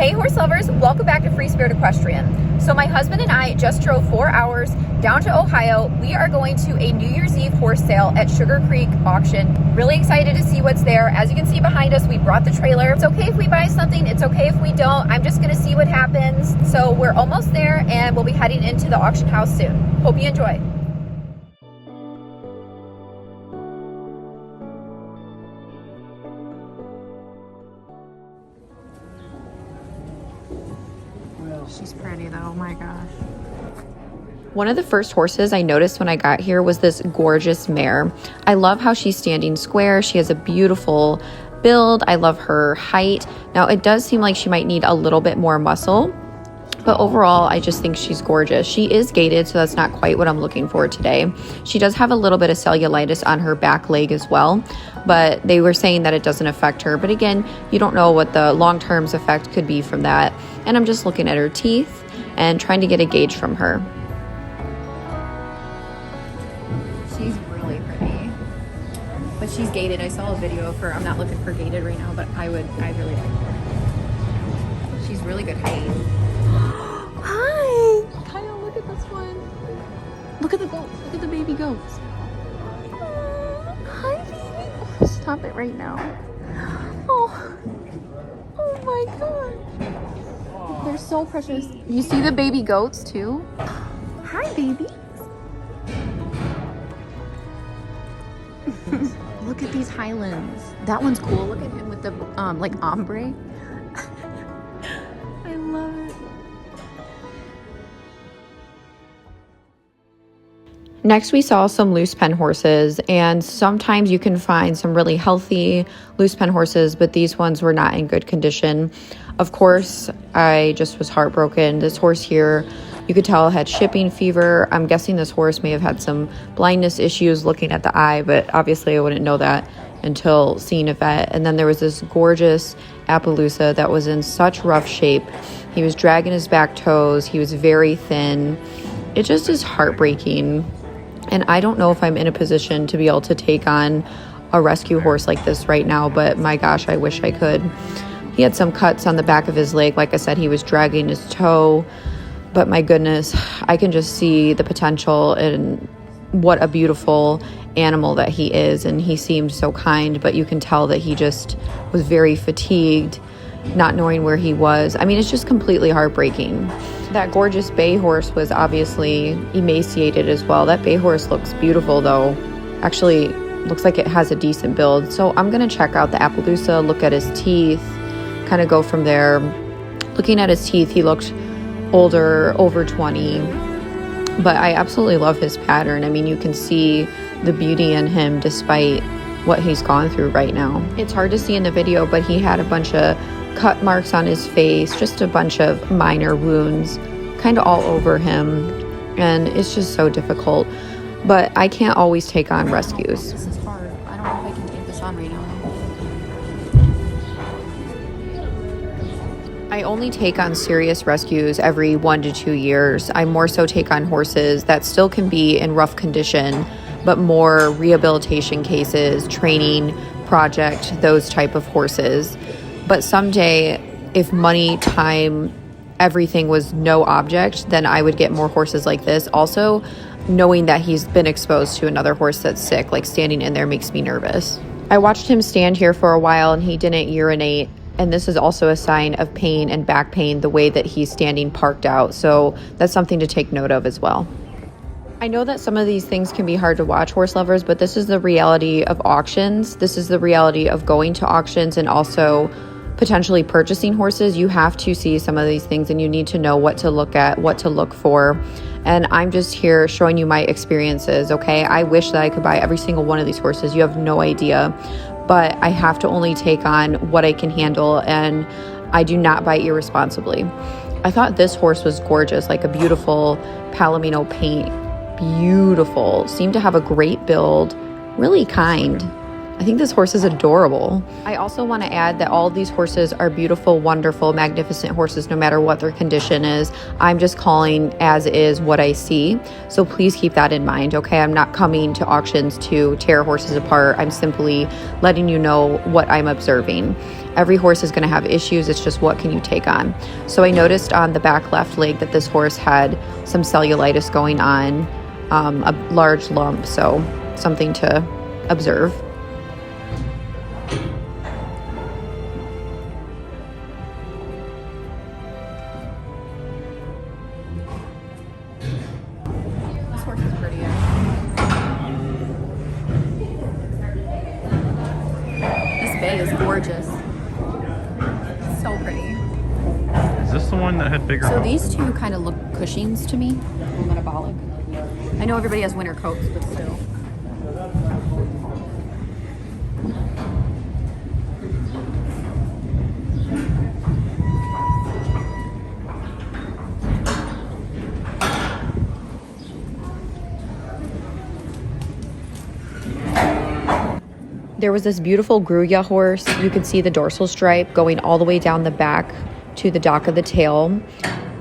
Hey horse lovers, welcome back to Free Spirit Equestrian. So my husband and I just drove 4 hours down to Ohio. We are going to a New Year's Eve horse sale at Sugar Creek Auction. Really excited to see what's there. As you can see behind us, we brought the trailer. It's okay if we buy something, it's okay if we don't. I'm just gonna see what happens. So we're almost there and we'll be heading into the auction house soon. Hope you enjoy. She's pretty though, oh my gosh. One of the first horses I noticed when I got here was this gorgeous mare. I love how she's standing square. She has a beautiful build. I love her height. Now it does seem like she might need a little bit more muscle, but overall I just think she's gorgeous. She is gaited, so that's not quite what I'm looking for today. She does have a little bit of cellulitis on her back leg as well, but they were saying that it doesn't affect her. But again, you don't know what the long-term effect could be from that. And I'm just looking at her teeth and trying to get a gauge from her. She's really pretty, but she's gaited. I saw a video of her. I'm not looking for gaited right now, but I really like her. She's really good height. Hi! Kyle, look at this one. Look at the goats. Look at the baby goats. Hi, baby. Oh, stop it right now. Oh my God. They're so precious. You see the baby goats too? Hi, baby. Look at these Highlands. That one's cool. Look at him with the like ombre. I love it. Next, we saw some loose pen horses, and sometimes you can find some really healthy loose pen horses, but these ones were not in good condition. Of course, I just was heartbroken. This horse here, you could tell had shipping fever. I'm guessing this horse may have had some blindness issues looking at the eye, but obviously I wouldn't know that until seeing a vet. And then there was this gorgeous Appaloosa that was in such rough shape. He was dragging his back toes. He was very thin. It just is heartbreaking. And I don't know if I'm in a position to be able to take on a rescue horse like this right now, but my gosh, I wish I could. He had some cuts on the back of his leg. Like I said, he was dragging his toe. But my goodness, I can just see the potential and what a beautiful animal that he is. And he seemed so kind, but you can tell that he just was very fatigued, not knowing where he was. I mean, it's just completely heartbreaking. That gorgeous bay horse was obviously emaciated as well. That bay horse looks beautiful though. Actually, looks like it has a decent build. So I'm going to check out the Appaloosa, look at his teeth, kind of go from there. Looking at his teeth, he looked older, over 20, but I absolutely love his pattern. I mean, you can see the beauty in him despite what he's gone through right now. It's hard to see in the video, but he had a bunch of cut marks on his face, just a bunch of minor wounds kind of all over him, and it's just so difficult. But I can't always take on rescues. This is hard. I don't know if I can take this on right now. I only take on serious rescues every 1 to 2 years. I more so take on horses that still can be in rough condition, but more rehabilitation cases, training, project, those type of horses. But someday, if money, time, everything was no object, then I would get more horses like this. Also, knowing that he's been exposed to another horse that's sick, like standing in there makes me nervous. I watched him stand here for a while and he didn't urinate. And this is also a sign of pain and back pain, the way that he's standing parked out. So that's something to take note of as well. I know that some of these things can be hard to watch, horse lovers, but this is the reality of auctions. This is the reality of going to auctions and also potentially purchasing horses. You have to see some of these things and you need to know what to look at, what to look for. And I'm just here showing you my experiences, okay? I wish that I could buy every single one of these horses. You have no idea. But I have to only take on what I can handle, and I do not buy irresponsibly. I thought this horse was gorgeous, like a beautiful Palomino paint. Beautiful. Seemed to have a great build. Really kind. I think this horse is adorable. I also want to add that all of these horses are beautiful, wonderful, magnificent horses, no matter what their condition is. I'm just calling as is what I see. So please keep that in mind, okay? I'm not coming to auctions to tear horses apart. I'm simply letting you know what I'm observing. Every horse is going to have issues. It's just what can you take on. So I noticed on the back left leg that this horse had some cellulitis going on, a large lump, so something to observe. This horse is pretty. This bay is gorgeous. So pretty. Is this the one that had bigger So hooves? these two kind of look Cushings to me. A little metabolic. I know everybody has winter coats, but still. There was this beautiful Gruya horse. You could see the dorsal stripe going all the way down the back to the dock of the tail.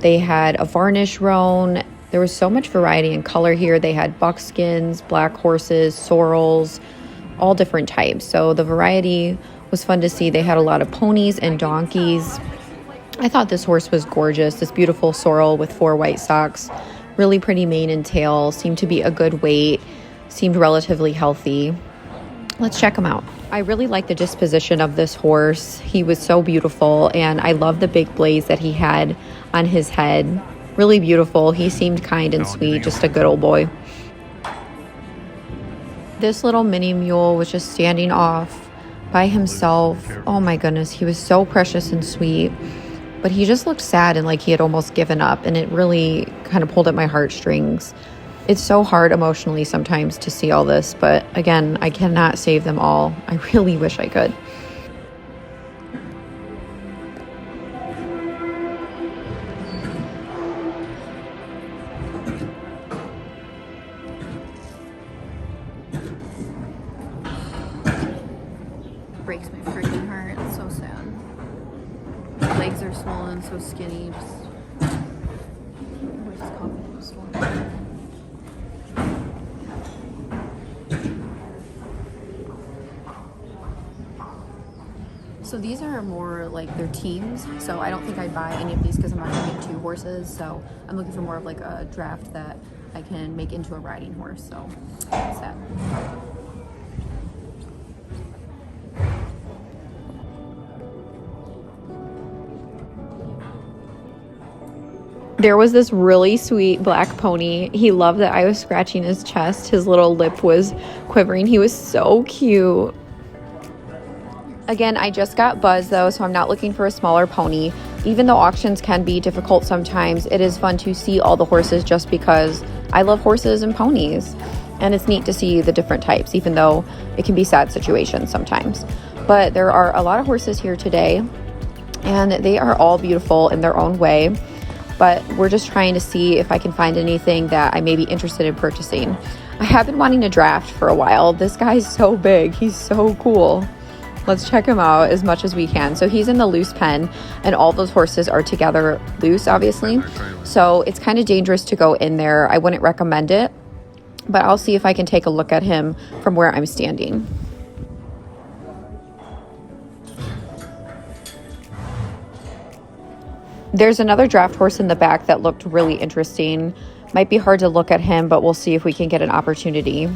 They had a varnish roan. There was so much variety in color here. They had buckskins, black horses, sorrels, all different types. So the variety was fun to see. They had a lot of ponies and donkeys. I thought this horse was gorgeous. This beautiful sorrel with 4 white socks. Really pretty mane and tail. Seemed to be a good weight. Seemed relatively healthy. Let's check him out. I really like the disposition of this horse. He was so beautiful, and I love the big blaze that he had on his head. Really beautiful. He seemed kind and sweet, just a good old boy. This little mini mule was just standing off by himself. Oh my goodness, he was so precious and sweet, but he just looked sad and like he had almost given up, and it really kind of pulled at my heartstrings. It's so hard emotionally sometimes to see all this, but again, I cannot save them all. I really wish I could. Breaks my freaking heart. It's so sad. Legs are swollen, so skinny. We're just coughing in the store. So these are more like they're teams. So I don't think I'd buy any of these because I'm not going to get 2 horses. So I'm looking for more of like a draft that I can make into a riding horse. So sad. There was this really sweet black pony. He loved that I was scratching his chest. His little lip was quivering. He was so cute. Again, I just got Buzz though, so I'm not looking for a smaller pony. Even though auctions can be difficult sometimes, it is fun to see all the horses just because I love horses and ponies. And it's neat to see the different types, even though it can be sad situations sometimes. But there are a lot of horses here today, and they are all beautiful in their own way. But we're just trying to see if I can find anything that I may be interested in purchasing. I have been wanting to draft for a while. This guy's so big. He's so cool. Let's check him out as much as we can. So he's in the loose pen, and all those horses are together loose, obviously. So it's kind of dangerous to go in there. I wouldn't recommend it, but I'll see if I can take a look at him from where I'm standing. There's another draft horse in the back that looked really interesting. Might be hard to look at him, but we'll see if we can get an opportunity.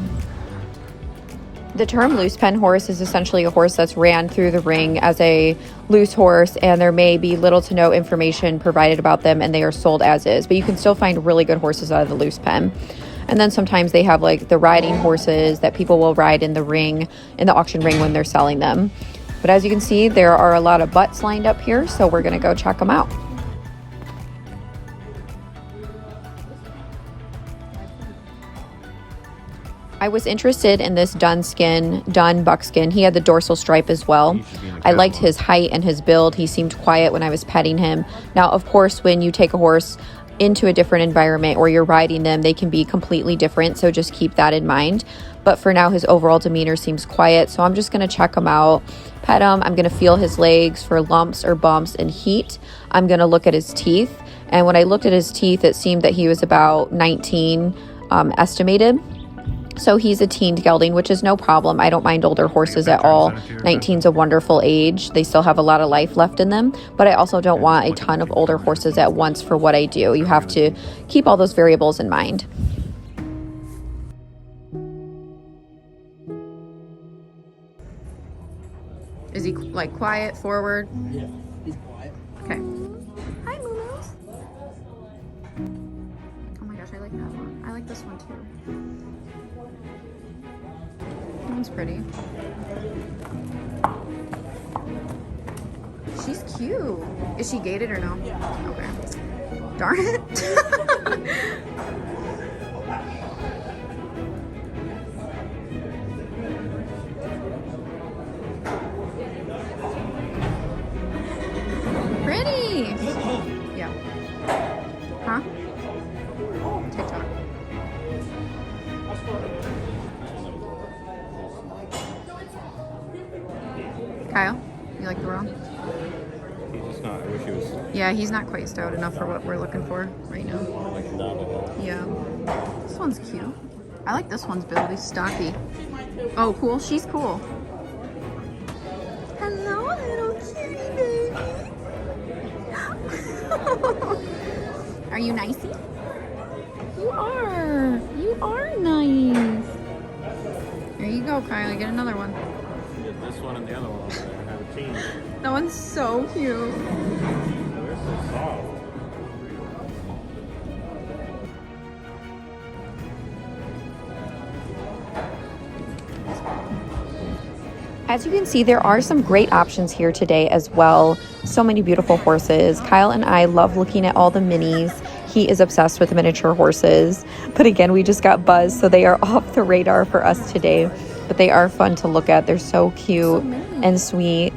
The term loose pen horse is essentially a horse that's ran through the ring as a loose horse, and there may be little to no information provided about them, and they are sold as is. But you can still find really good horses out of the loose pen. And then sometimes they have like the riding horses that people will ride in the ring, in the auction ring when they're selling them. But as you can see, there are a lot of butts lined up here, so we're going to go check them out. I was interested in this dun buckskin. He had the dorsal stripe as well. I liked his height and his build. He seemed quiet when I was petting him. Now, of course, when you take a horse into a different environment or you're riding them, they can be completely different. So just keep that in mind. But for now, his overall demeanor seems quiet. So I'm just going to check him out, pet him. I'm going to feel his legs for lumps or bumps and heat. I'm going to look at his teeth. And when I looked at his teeth, it seemed that he was about 19 estimated. So he's a teens gelding, which is no problem. I don't mind older horses at all. 19's a wonderful age. They still have a lot of life left in them, but I also don't want a ton of older horses at once for what I do. You have to keep all those variables in mind. Is he like quiet, forward? Yeah, he's quiet. Okay. Hi, Moomos. Oh my gosh, I like that one. I like this one too. That one's pretty. She's cute. Is she gated or no? Yeah. Okay. Darn it. Pretty. Yeah. Huh? TikTok. Kyle, you like the roan? He's just not. I wish he was Yeah, he's not quite stout enough for what we're looking for right now. like down the hill. Yeah. This one's cute. I like this one's build. He's stocky. Oh, cool. She's cool. Hello, little cutie baby. Are you nicey? You are. You are nice. There you go, Kyle. Get another one. Get this one and the other one over there. I have a team. That one's so cute. They're so soft. As you can see, there are some great options here today as well. So many beautiful horses. Kyle and I love looking at all the minis. He is obsessed with miniature horses. But again, we just got buzzed, so they are off the radar for us today. But they are fun to look at. They're so cute and sweet.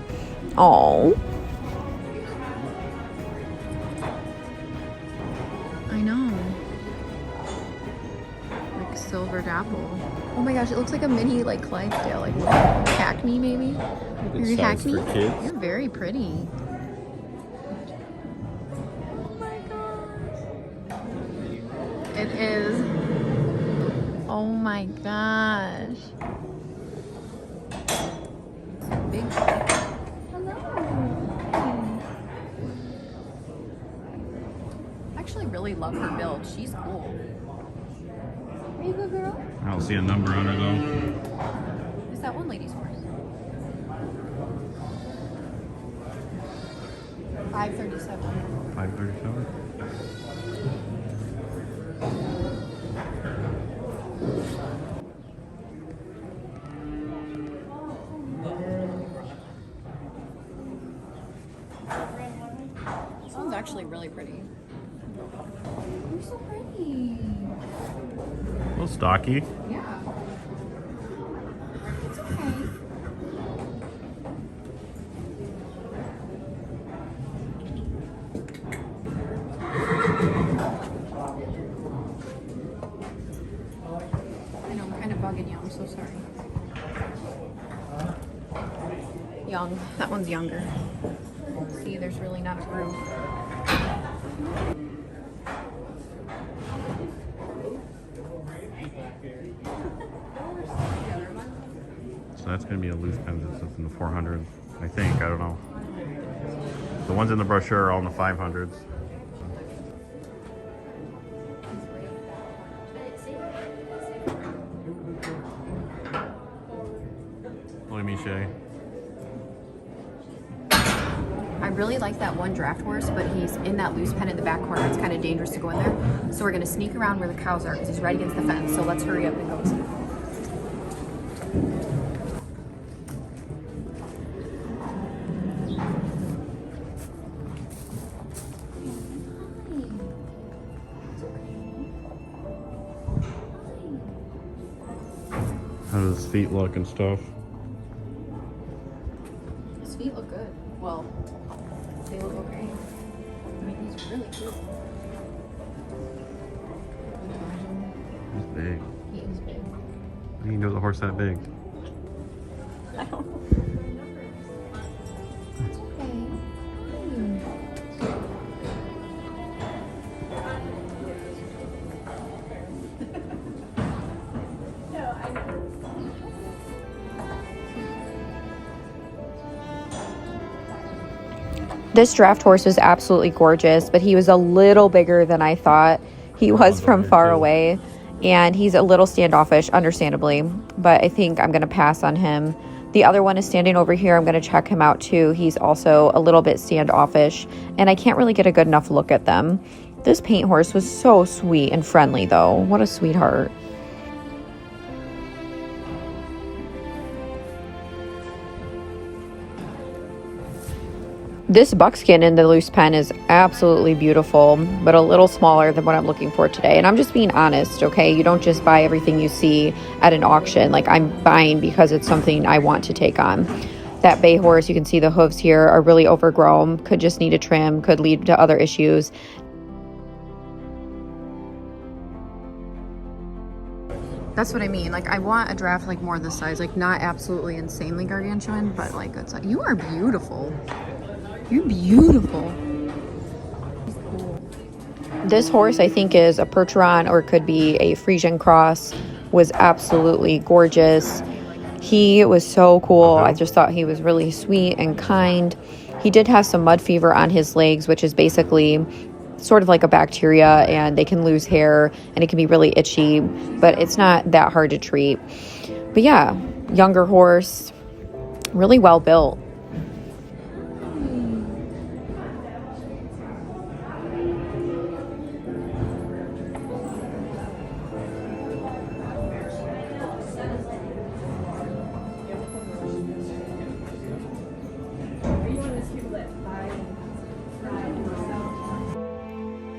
Oh. I know. Like silver dapple. Oh my gosh, it looks like a mini like Clydesdale, like Hackney maybe? Maybe Hackney? For kids. You're very pretty. Oh my gosh. It is. Oh my gosh. Big. Hello. I actually really love her build. She's cool. Are you a good girl? I don't see a number on her though. Is that one lady's horse? 537. 537. This one's actually really pretty. You're so pretty. A little stocky. Yeah. It's okay. I know, I'm kind of bugging you. I'm so sorry. Young. That one's younger. See, there's really not a groove. So that's going to be a loose pen that's in the 400s, I think. I don't know. The ones in the brochure are all in the 500s. Look at me, Shay. I really like that one draft horse, but he's in that loose pen in the back corner. It's kind of dangerous to go in there. So we're going to sneak around where the cows are because he's right against the fence. So let's hurry up and go see. How does his feet look and stuff? His feet look good. Well, they look okay. I mean, he's really cute. He's big. He is big. How you know the horse that big? I don't know. It's okay. This draft horse was absolutely gorgeous, but he was a little bigger than I thought he was from far away. And he's a little standoffish, understandably, but I think I'm going to pass on him. The other one is standing over here. I'm going to check him out too. He's also a little bit standoffish, and I can't really get a good enough look at them. This paint horse was so sweet and friendly, though. What a sweetheart. This buckskin in the loose pen is absolutely beautiful, but a little smaller than what I'm looking for today. And I'm just being honest, okay? You don't just buy everything you see at an auction. Like, I'm buying because it's something I want to take on. That bay horse, you can see the hooves here are really overgrown, could just need a trim, could lead to other issues. That's what I mean. Like, I want a draft like more this size, like not absolutely insanely gargantuan, but like it's like, you are beautiful. You're beautiful. This horse, I think, is a Percheron or could be a Frisian cross. Was absolutely gorgeous. He was so cool. I just thought he was really sweet and kind. He did have some mud fever on his legs, which is basically sort of like a bacteria, and they can lose hair and it can be really itchy, but it's not that hard to treat. But yeah, younger horse, really well built.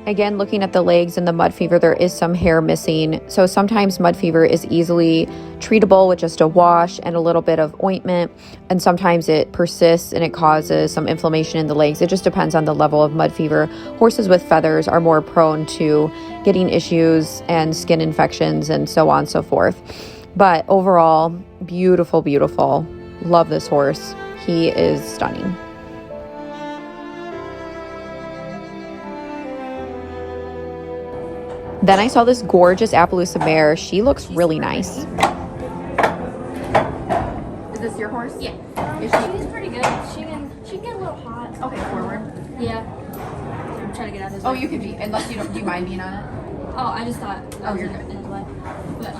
Again, looking at the legs and the mud fever, there is some hair missing. So sometimes mud fever is easily treatable with just a wash and a little bit of ointment. And sometimes it persists and it causes some inflammation in the legs. It just depends on the level of mud fever. Horses with feathers are more prone to getting issues and skin infections and so on and so forth. But overall, beautiful, beautiful. Love this horse. He is stunning. Then I saw this gorgeous Appaloosa mare. She looks really nice. Is this your horse? Yeah. She's pretty good. She can get a little hot. Okay, forward. Yeah. I'm trying to get out of this. Oh, you can be, unless you don't, do you mind being on it? Oh, I just thought. Oh, you're good. In the way. But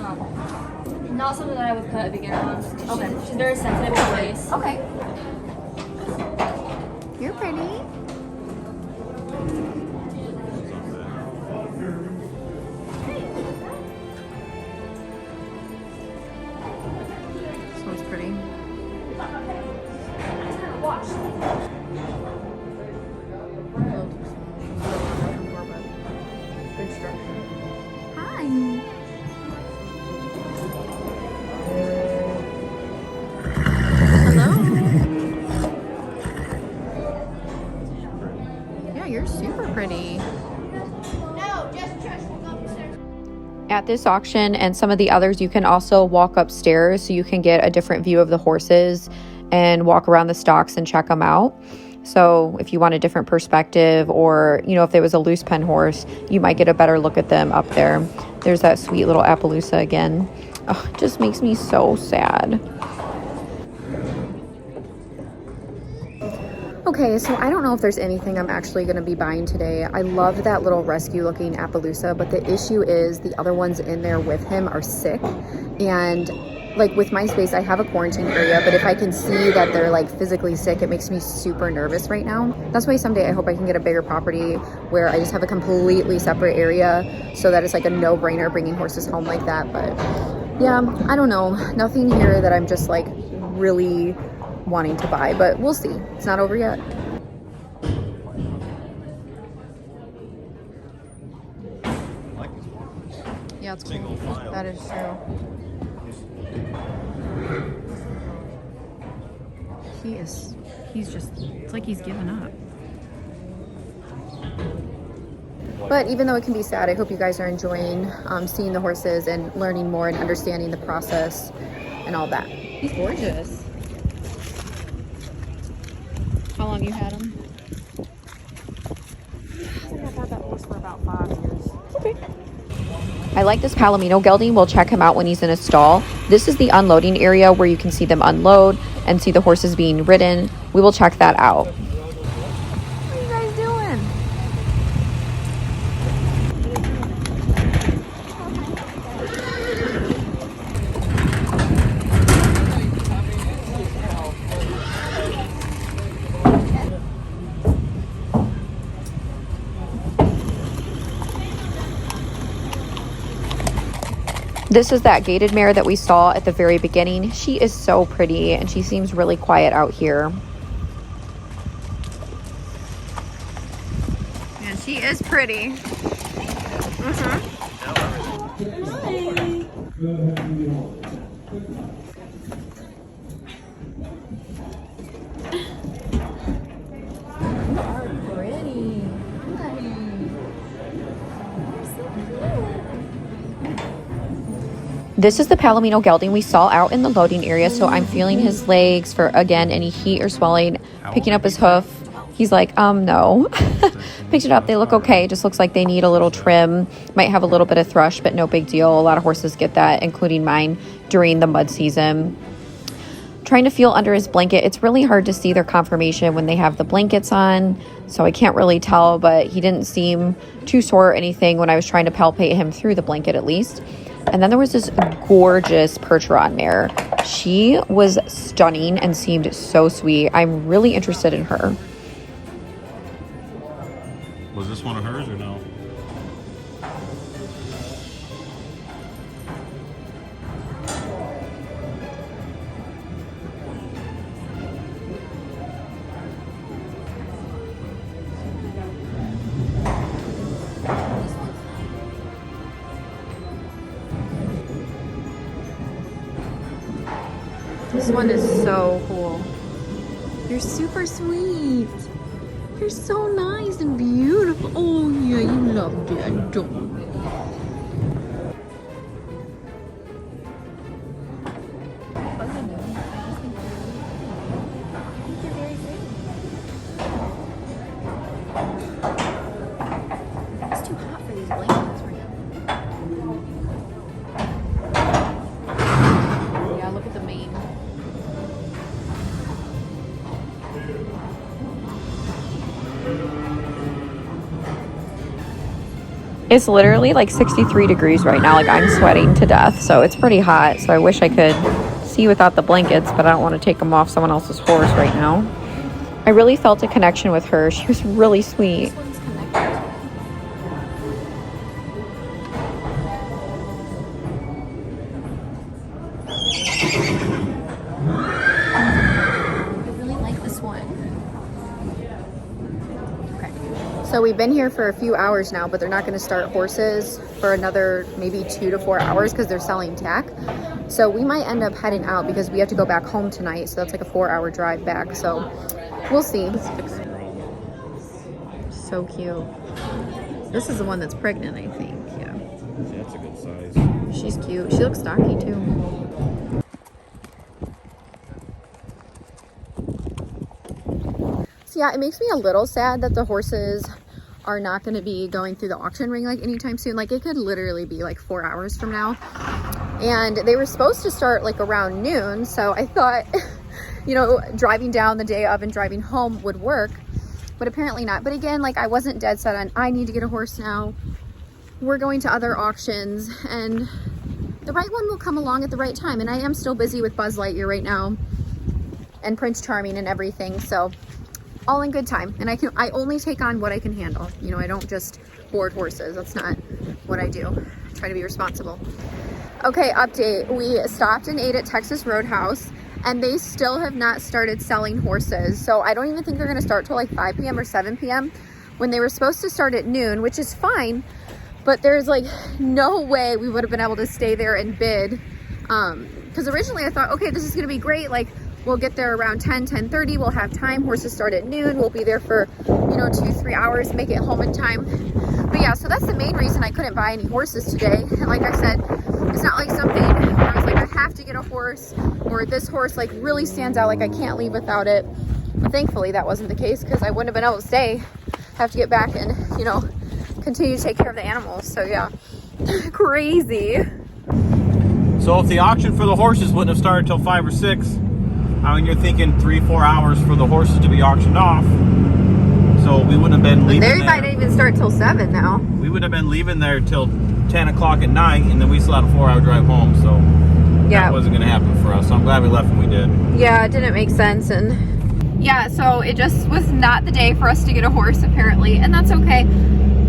not something that I would put a beginner on. Okay. She's very sensitive to face. Okay. You're pretty. This one's pretty. Watch. Good structure. Hi. Hello. Yeah, you're super pretty. At this auction and some of the others, you can also walk upstairs so you can get a different view of the horses and walk around the stocks and check them out. So if you want a different perspective, or, you know, if there was a loose pen horse, you might get a better look at them up there. There's that sweet little Appaloosa again. Oh, it just makes me so sad. Okay, so I don't know if there's anything I'm actually going to be buying today. I loved that little rescue looking Appaloosa, but the issue is the other ones in there with him are sick. And like with my space, I have a quarantine area, but if I can see that they're like physically sick, it makes me super nervous right now. That's why someday I hope I can get a bigger property where I just have a completely separate area so that it's like a no-brainer bringing horses home like that. But yeah, I don't know. Nothing here that I'm just like really wanting to buy, but we'll see. It's not over yet. Yeah, it's cool. That is true. He's just, it's like he's given up. But even though it can be sad, I hope you guys are enjoying seeing the horses and learning more and understanding the process and all that. He's gorgeous. How long you had him? I think I've had that horse for about 5 years. Okay. I like this Palomino gelding. We'll check him out when he's in a stall. This is the unloading area where you can see them unload and see the horses being ridden. We will check that out. This is that gated mare that we saw at the very beginning. She is so pretty and she seems really quiet out here. Yeah, she is pretty. This is the Palomino gelding we saw out in the loading area, so I'm feeling his legs for, again, any heat or swelling, picking up his hoof. He's like, no. Picked it up. They look okay. Just looks like they need a little trim. Might have a little bit of thrush, but no big deal. A lot of horses get that, including mine, during the mud season. Trying to feel under his blanket. It's really hard to see their conformation when they have the blankets on, so I can't really tell, but he didn't seem too sore or anything when I was trying to palpate him through the blanket at least. And then there was this gorgeous Percheron mare. She was stunning and seemed so sweet. I'm really interested in her. Was this one of hers or no? This one is so cool. You're super sweet. You're so nice and beautiful. Oh yeah, you love Dad, don't you? It's too hot for these blankets right now. Yeah, look at the mane. It's literally like 63 degrees right now. Like, I'm sweating to death, so it's pretty hot. So I wish I could see without the blankets, but I don't want to take them off someone else's horse right now. I really felt a connection with her. She was really sweet. This one's connected. I really like this one. Okay. So we've been here for a few hours now, but they're not going to start horses for another maybe 2 to 4 hours because they're selling tack. So we might end up heading out because we have to go back home tonight. So that's like a 4-hour drive back. So we'll see. So cute. This is the one that's pregnant, I think. Yeah. That's a good size. She's cute. She looks stocky too. So yeah, it makes me a little sad that the horses are not going to be going through the auction ring like anytime soon. Like, it could literally be like 4 hours from now. And they were supposed to start like around noon. So I thought, you know, driving down the day of and driving home would work, but apparently not. But again, like, I wasn't dead set on, I need to get a horse now. We're going to other auctions and the right one will come along at the right time. And I am still busy with Buzz Lightyear right now and Prince Charming and everything. So all in good time. And I only take on what I can handle. You know, I don't just board horses. That's not what I do. I try to be responsible. Okay, update. We stopped and ate at Texas Roadhouse and they still have not started selling horses. So I don't even think they're going to start till like 5 p.m. or 7 p.m. when they were supposed to start at noon, which is fine. But there's like no way we would have been able to stay there and bid. Because originally I thought, okay, this is going to be great. Like, we'll get there around 10:30. We'll have time. Horses start at noon. We'll be there for, you know, 2-3 hours, make it home in time. But yeah, so that's the main reason I couldn't buy any horses today. And like I said, it's not like something where I was like, I have to get a horse, or this horse like really stands out, like I can't leave without it. But thankfully that wasn't the case, because I wouldn't have been able to stay, have to get back and, you know, continue to take care of the animals. So yeah, crazy. So if the auction for the horses wouldn't have started till 5 or 6, I mean, you're thinking 3-4 hours for the horses to be auctioned off. So we wouldn't have been leaving They there. might even start till 7 now. We would have been leaving there till 10 o'clock at night, and then we still had a 4-hour drive home. So Yeah. that wasn't going to happen for us. So I'm glad we left when we did. Yeah, it didn't make sense. And yeah, so it just was not the day for us to get a horse apparently, and that's okay.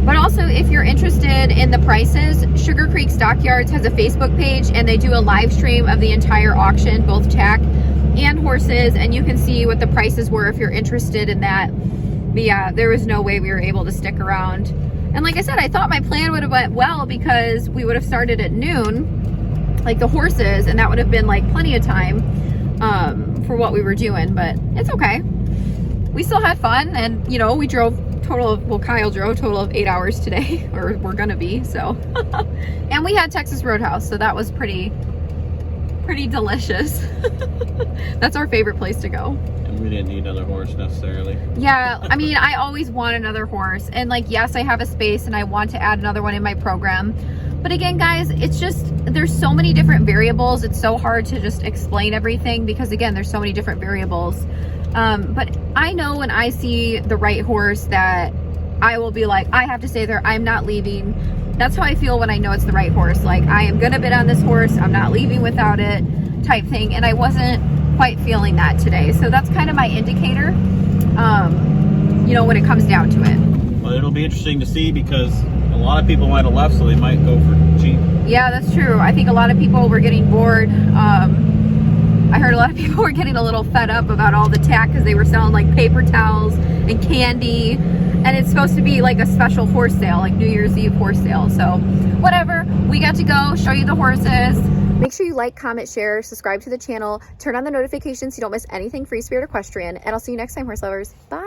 But also, if you're interested in the prices, Sugar Creek Stockyards has a Facebook page, and they do a live stream of the entire auction, both tack and horses, and you can see what the prices were if you're interested in that. But yeah, there was no way we were able to stick around. And like I said, I thought my plan would have went well because we would have started at noon, like the horses, and that would have been like plenty of time for what we were doing, but it's okay. We still had fun, and you know, we drove Kyle drove a total of 8 hours today, or we're gonna be, so. And we had Texas Roadhouse, so that was pretty delicious. That's our favorite place to go. And we didn't need another horse necessarily. Yeah, I mean, I always want another horse, and like, yes, I have a space and I want to add another one in my program, but again, guys, it's just, there's so many different variables. It's so hard to just explain everything because again, there's so many different variables. But I know when I see the right horse that I will be like, I have to stay there, I'm not leaving. That's how I feel when I know it's the right horse. Like, I am gonna bid on this horse, I'm not leaving without it, type thing. And I wasn't quite feeling that today. So that's kind of my indicator, you know, when it comes down to it. Well, it'll be interesting to see because a lot of people might have left, so they might go for cheap. Yeah, that's true. I think a lot of people were getting bored. I heard a lot of people were getting a little fed up about all the tack because they were selling like paper towels and candy, and it's supposed to be like a special horse sale, like New Year's Eve horse sale. So whatever, we got to go show you the horses. Make sure you like, comment, share, subscribe to the channel, turn on the notifications so you don't miss anything Free Spirit Equestrian, and I'll see you next time, horse lovers. Bye.